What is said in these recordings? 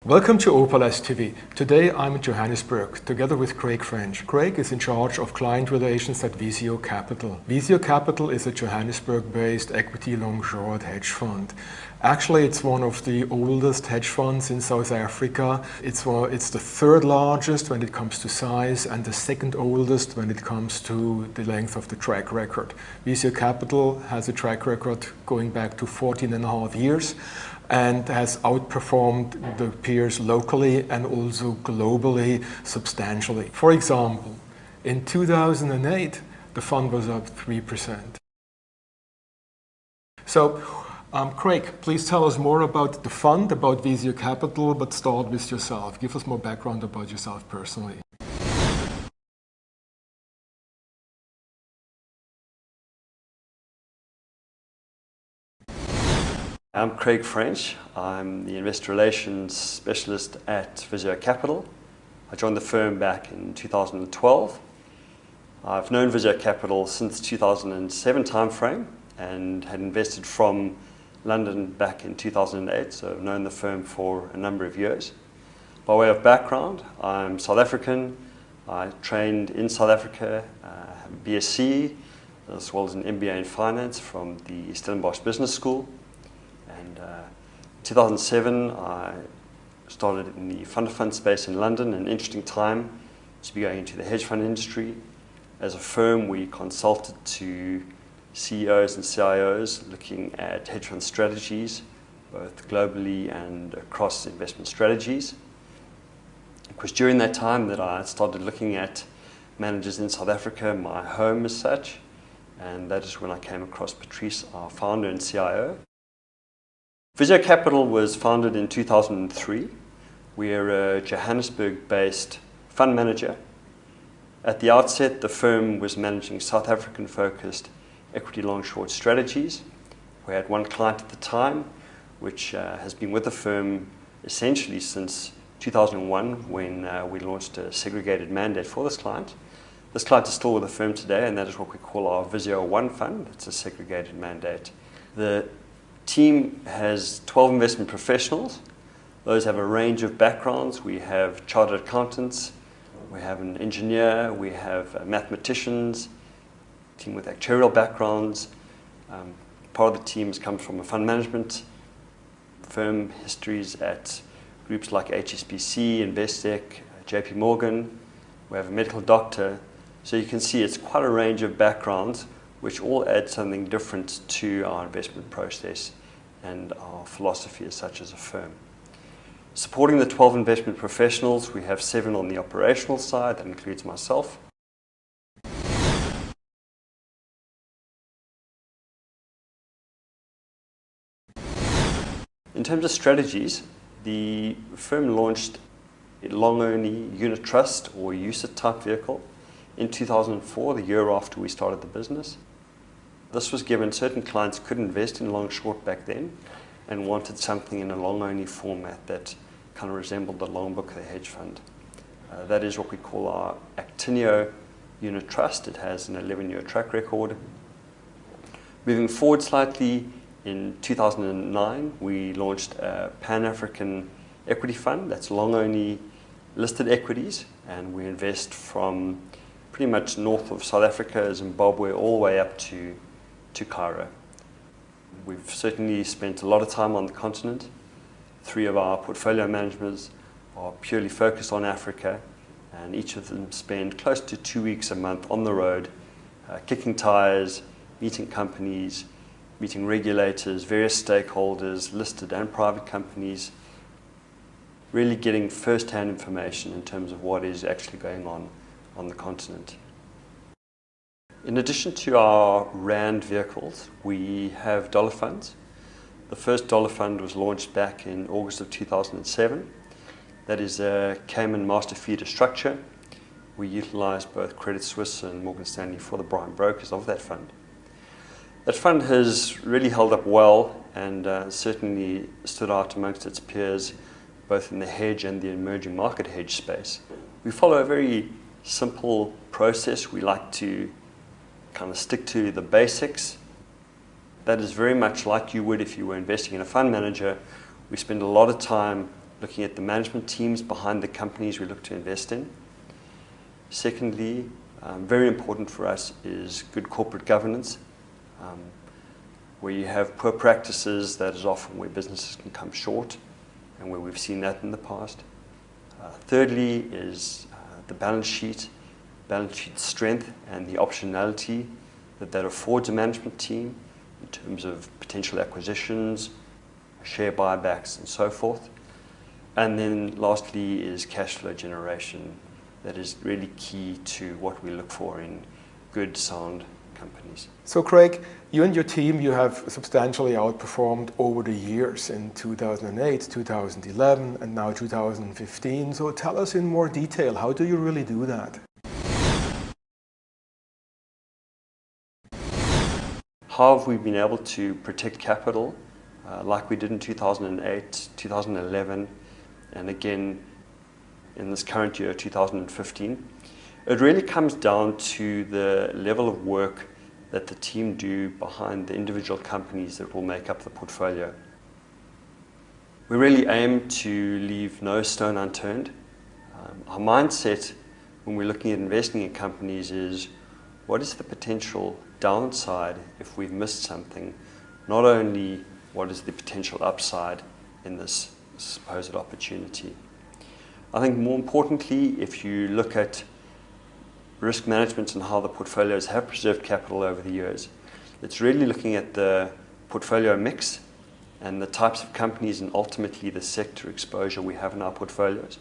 Welcome to Opal TV. Today I'm in Johannesburg together with Craig French. Craig is in charge of client relations at Visio Capital. Visio Capital is a Johannesburg-based equity long-short hedge fund. Actually, it's one of the oldest hedge funds in South Africa. It's the third largest when it comes to size and the second oldest when it comes to the length of the track record. Visio Capital has a track record going back to 14.5 years. And has outperformed the peers locally and also globally substantially. For example, in 2008, the fund was up 3%. So, Craig, please tell us more about the fund, about Visio Capital, but start with yourself. Give us more background about yourself personally. I'm Craig French. I'm the Investor Relations Specialist at Visio Capital. I joined the firm back in 2012. I've known Visio Capital since 2007 timeframe and had invested from London back in 2008, so I've known the firm for a number of years. By way of background, I'm South African. I trained in South Africa, have a BSc, as well as an MBA in Finance from the Stellenbosch Business School. And in 2007, I started in the fund of fund space in London, an interesting time to be going into the hedge fund industry. As a firm, we consulted to CEOs and CIOs looking at hedge fund strategies, both globally and across investment strategies. It was during that time that I started looking at managers in South Africa, my home as such, and that is when I came across Patrice, our founder and CIO. Visio Capital was founded in 2003. We're a Johannesburg-based fund manager. At the outset, the firm was managing South African-focused equity long-short strategies. We had one client at the time, which has been with the firm essentially since 2001 when we launched a segregated mandate for this client. This client is still with the firm today, and that is what we call our Visio One fund. It's a segregated mandate. The team has 12 investment professionals. Those have a range of backgrounds. We have chartered accountants, we have an engineer, we have mathematicians, a team with actuarial backgrounds. Part of the team comes from a fund management firm, histories at groups like HSBC, Investec, JP Morgan. We have a medical doctor. So you can see it's quite a range of backgrounds which all add something different to our investment process and our philosophy as such as a firm. Supporting the 12 investment professionals, we have 7 on the operational side, that includes myself. In terms of strategies, the firm launched a long-only unit trust or UCIT type vehicle in 2004, the year after we started the business. This was given certain clients could invest in long-short back then and wanted something in a long-only format that kind of resembled the long book of the hedge fund. That is what we call our Actinio unit trust. It has an 11-year track record. Moving forward slightly, in 2009, we launched a Pan-African equity fund that's long-only listed equities, and we invest from pretty much north of South Africa, Zimbabwe, all the way up to Cairo. We've certainly spent a lot of time on the continent. 3 of our portfolio managers are purely focused on Africa, and each of them spend close to 2 weeks a month on the road, kicking tires, meeting companies, meeting regulators, various stakeholders, listed and private companies, really getting first-hand information in terms of what is actually going on the continent. In addition to our RAND vehicles, we have dollar funds. The first dollar fund was launched back in August of 2007. That is a Cayman master feeder structure. We utilize both Credit Suisse and Morgan Stanley for the prime brokers of that fund. That fund has really held up well and certainly stood out amongst its peers, both in the hedge and the emerging market hedge space. We follow a very simple process. We like to kind of stick to the basics. That is very much like you would if you were investing in a fund manager. We spend a lot of time looking at the management teams behind the companies we look to invest in. Secondly, very important for us is good corporate governance. Where you have poor practices, that is often where businesses can come short, and where we've seen that in the past. Thirdly is the balance sheet strength and the optionality that affords a management team in terms of potential acquisitions, share buybacks, and so forth. And then lastly is cash flow generation. That is really key to what we look for in good, sound companies. So Craig, you and your team, you have substantially outperformed over the years in 2008, 2011, and now 2015. So tell us in more detail, how do you really do that? How have we been able to protect capital like we did in 2008, 2011, and again in this current year, 2015? It really comes down to the level of work that the team do behind the individual companies that will make up the portfolio. We really aim to leave no stone unturned. Our mindset when we're looking at investing in companies is, what is the potential downside if we've missed something? Not only what is the potential upside in this supposed opportunity. I think more importantly, if you look at risk management and how the portfolios have preserved capital over the years, it's really looking at the portfolio mix and the types of companies and ultimately the sector exposure we have in our portfolios.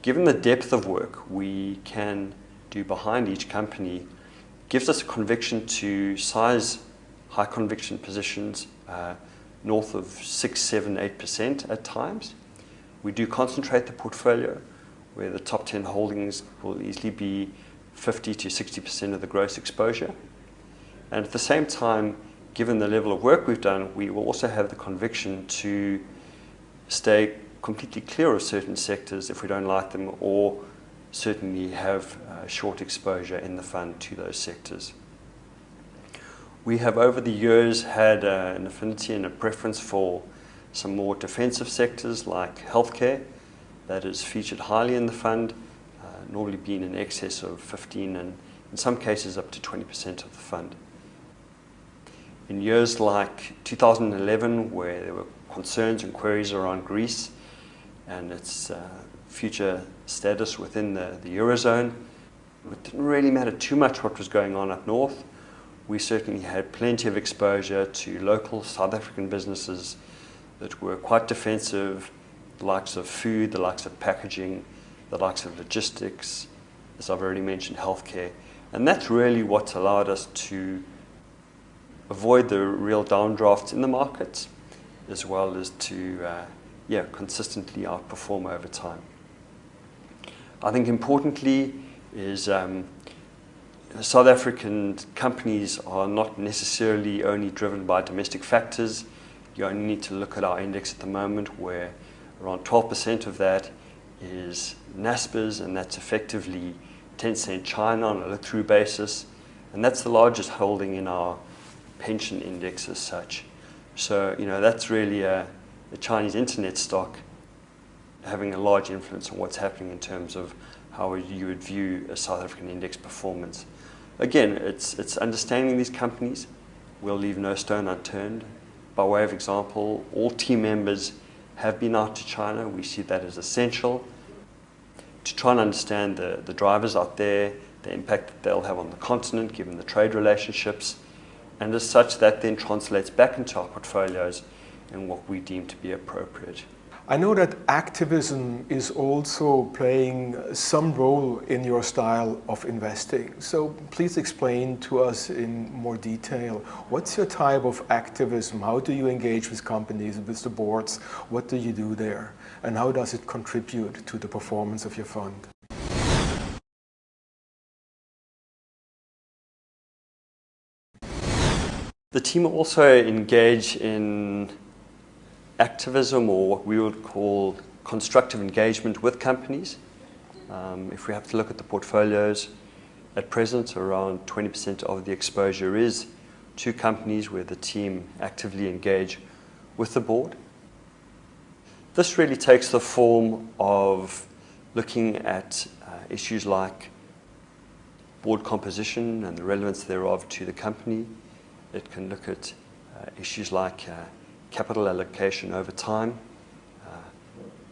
Given the depth of work we can do behind each company, gives us a conviction to size high conviction positions north of 6, 7, 8% at times. We do concentrate the portfolio where the top 10 holdings will easily be 50 to 60% of the gross exposure. And at the same time, given the level of work we've done, we will also have the conviction to stay completely clear of certain sectors if we don't like them, or certainly have short exposure in the fund to those sectors. We have over the years had an affinity and a preference for some more defensive sectors like healthcare that is featured highly in the fund, normally being in excess of 15 and in some cases up to 20% of the fund. In years like 2011, where there were concerns and queries around Greece and its future status within the Eurozone, it didn't really matter too much what was going on up north. We certainly had plenty of exposure to local South African businesses that were quite defensive, the likes of food, the likes of packaging, the likes of logistics, as I've already mentioned, healthcare. And that's really what allowed us to avoid the real downdrafts in the markets, as well as to consistently outperform over time. I think importantly is South African companies are not necessarily only driven by domestic factors. You only need to look at our index at the moment, where around 12% of that is NASPERS, and that's effectively Tencent China on a look-through basis, and that's the largest holding in our pension index as such. So, that's really the Chinese internet stock having a large influence on what's happening in terms of how you would view a South African index performance. Again, it's understanding these companies. We'll leave no stone unturned. By way of example, all team members have been out to China. We see that as essential to try and understand the drivers out there, the impact that they'll have on the continent given the trade relationships, and as such that then translates back into our portfolios and what we deem to be appropriate. I know that activism is also playing some role in your style of investing. So please explain to us in more detail, what's your type of activism? How do you engage with companies, with the boards? What do you do there? And how does it contribute to the performance of your fund? The team also engage in activism, or what we would call constructive engagement with companies. If we have to look at the portfolios, at present around 20% of the exposure is to companies where the team actively engage with the board. This really takes the form of looking at issues like board composition and the relevance thereof to the company. It can look at issues like capital allocation over time,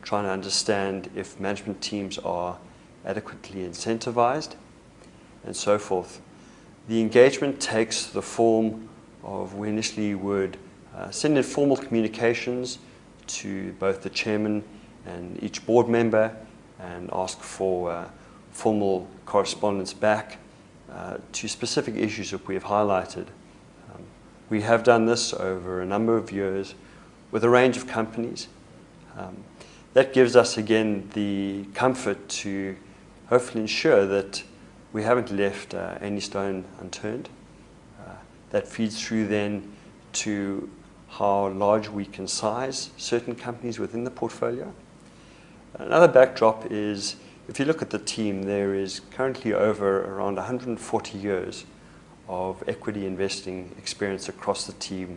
trying to understand if management teams are adequately incentivized, and so forth. The engagement takes the form of we initially would send informal communications to both the chairman and each board member and ask for formal correspondence back to specific issues that we have highlighted. We have done this over a number of years with a range of companies. That gives us, again, the comfort to hopefully ensure that we haven't left any stone unturned. That feeds through then to how large we can size certain companies within the portfolio. Another backdrop is, if you look at the team, there is currently over around 140 years of equity investing experience across the team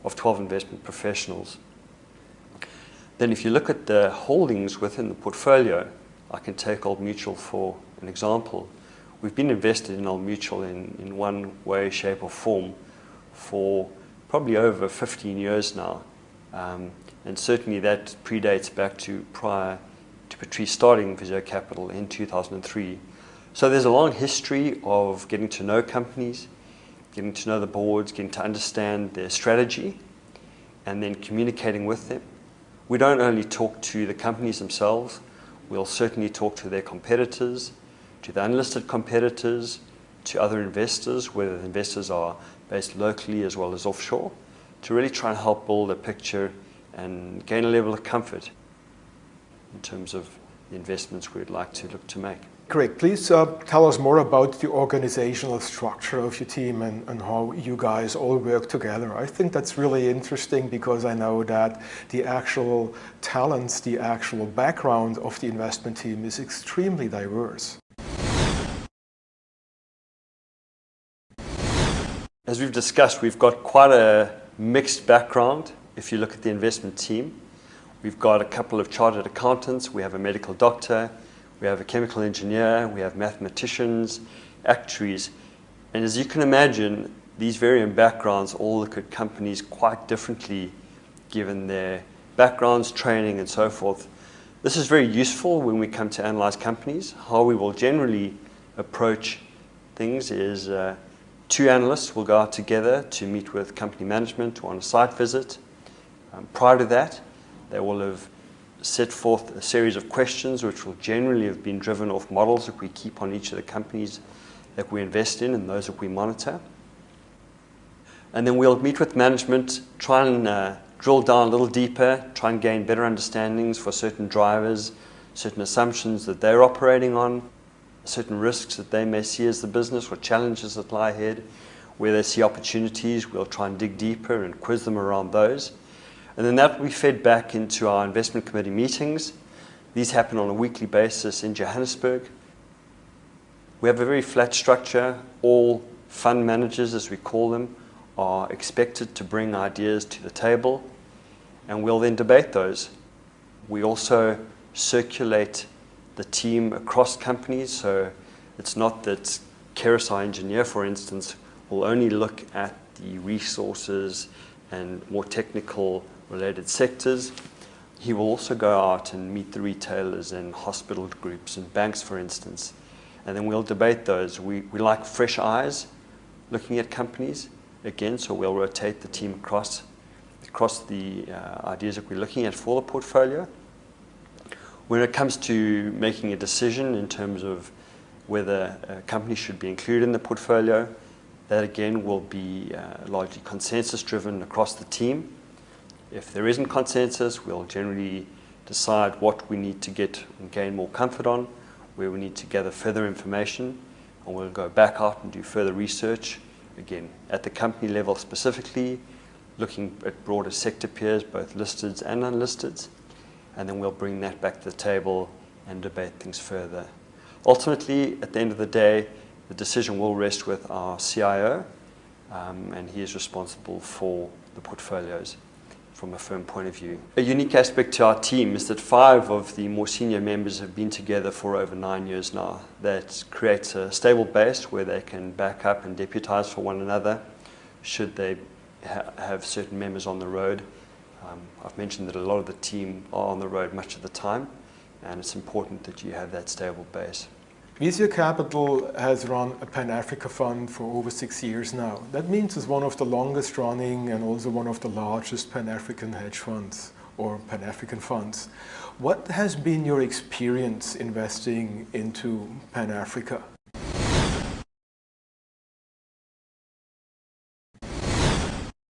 of 12 investment professionals. Then if you look at the holdings within the portfolio, I can take Old Mutual for an example. We've been invested in Old Mutual in one way, shape or form for probably over 15 years now. And certainly that predates back to prior to Patrice starting Visio Capital in 2003. So there's a long history of getting to know companies, getting to know the boards, getting to understand their strategy, and then communicating with them. We don't only talk to the companies themselves, we'll certainly talk to their competitors, to the unlisted competitors, to other investors, whether the investors are based locally as well as offshore, to really try and help build a picture and gain a level of comfort in terms of the investments we'd like to look to make. Craig, please tell us more about the organizational structure of your team and how you guys all work together. I think that's really interesting because I know that the actual talents, the actual background of the investment team is extremely diverse. As we've discussed, we've got quite a mixed background. If you look at the investment team, we've got a couple of chartered accountants, we have a medical doctor, we have a chemical engineer, we have mathematicians, actuaries. And as you can imagine, these varying backgrounds all look at companies quite differently given their backgrounds, training, and so forth. This is very useful when we come to analyze companies. How we will generally approach things is two analysts will go out together to meet with company management or on a site visit. Prior to that, they will have set forth a series of questions which will generally have been driven off models that we keep on each of the companies that we invest in and those that we monitor. And then we'll meet with management, try and drill down a little deeper, try and gain better understandings for certain drivers, certain assumptions that they're operating on, certain risks that they may see as the business or challenges that lie ahead. Where they see opportunities, we'll try and dig deeper and quiz them around those. And then that will be fed back into our investment committee meetings. These happen on a weekly basis in Johannesburg. We have a very flat structure. All fund managers, as we call them, are expected to bring ideas to the table, and we'll then debate those. We also circulate the team across companies, so it's not that Keris, our engineer, for instance, will only look at the resources and more technical related sectors. He will also go out and meet the retailers and hospital groups and banks, for instance, and then we'll debate those. We like fresh eyes looking at companies again, so we'll rotate the team across the ideas that we're looking at for the portfolio. When it comes to making a decision in terms of whether a company should be included in the portfolio, that again will be largely consensus driven across the team. If there isn't consensus, we'll generally decide what we need to get and gain more comfort on, where we need to gather further information, and we'll go back out and do further research, again, at the company level specifically, looking at broader sector peers, both listed and unlisted, and then we'll bring that back to the table and debate things further. Ultimately, at the end of the day, the decision will rest with our CIO, and he is responsible for the portfolios. From from a firm point of view. A unique aspect to our team is that 5 of the more senior members have been together for over 9 years now. That creates a stable base where they can back up and deputise for one another should they have certain members on the road. I've mentioned that a lot of the team are on the road much of the time, and it's important that you have that stable base. Visio Capital has run a Pan-Africa fund for over 6 years now. That means it's one of the longest running and also one of the largest Pan-African hedge funds or Pan-African funds. What has been your experience investing into Pan-Africa?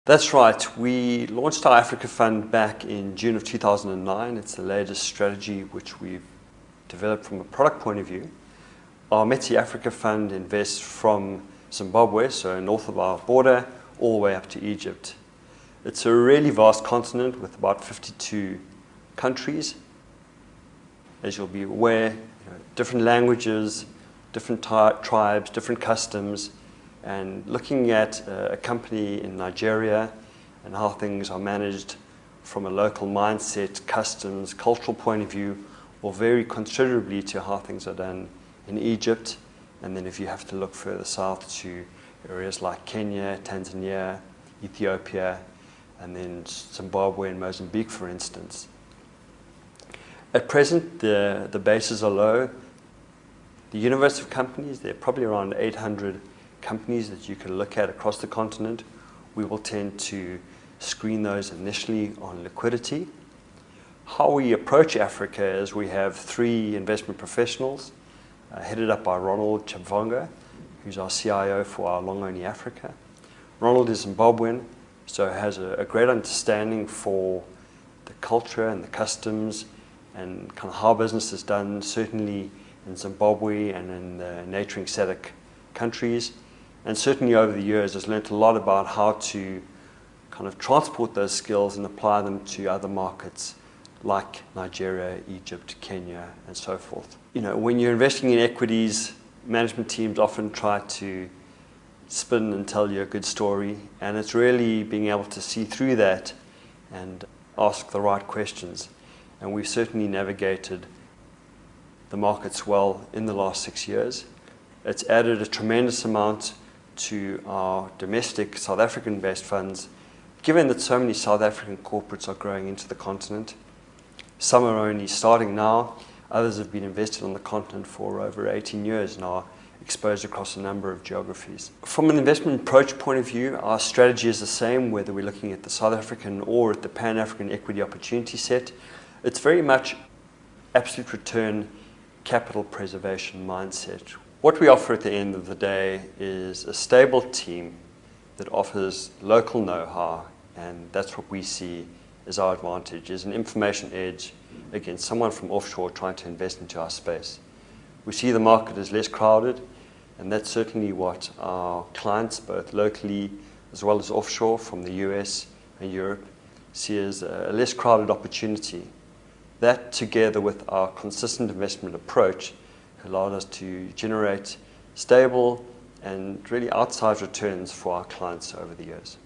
That's right. We launched our Africa Fund back in June of 2009. It's the latest strategy which we've developed from a product point of view. Our Metsi Africa Fund invests from Zimbabwe, so north of our border, all the way up to Egypt. It's a really vast continent with about 52 countries. As you'll be aware, different languages, different tribes, different customs. And looking at a company in Nigeria and how things are managed from a local mindset, customs, cultural point of view will vary considerably to how things are done in Egypt. And then if you have to look further south to areas like Kenya, Tanzania, Ethiopia, and then Zimbabwe and Mozambique, for instance. At present, the bases are low. The universe of companies, there are probably around 800 companies that you can look at across the continent. We will tend to screen those initially on liquidity. How we approach Africa is we have 3 investment professionals headed up by Ronald Chabvanga, who's our CIO for our long-only Africa. Ronald is Zimbabwean, so has a great understanding for the culture and the customs and kind of how business is done, certainly in Zimbabwe and in the neighboring SADC countries. And certainly over the years has learnt a lot about how to kind of transport those skills and apply them to other markets like Nigeria, Egypt, Kenya, and so forth. When you're investing in equities, management teams often try to spin and tell you a good story, and it's really being able to see through that and ask the right questions. And we've certainly navigated the markets well in the last 6 years. It's added a tremendous amount to our domestic South African-based funds, given that so many South African corporates are growing into the continent. Some are only starting now, others have been invested on the continent for over 18 years and are exposed across a number of geographies. From an investment approach point of view, our strategy is the same, whether we're looking at the South African or at the Pan-African equity opportunity set. It's very much absolute return, capital preservation mindset. What we offer at the end of the day is a stable team that offers local know-how, and that's what we see as our advantage, is an information edge against someone from offshore trying to invest into our space. We see the market as less crowded, and that's certainly what our clients, both locally as well as offshore from the US and Europe, see as a less crowded opportunity. That, together with our consistent investment approach, allowed us to generate stable and really outsized returns for our clients over the years.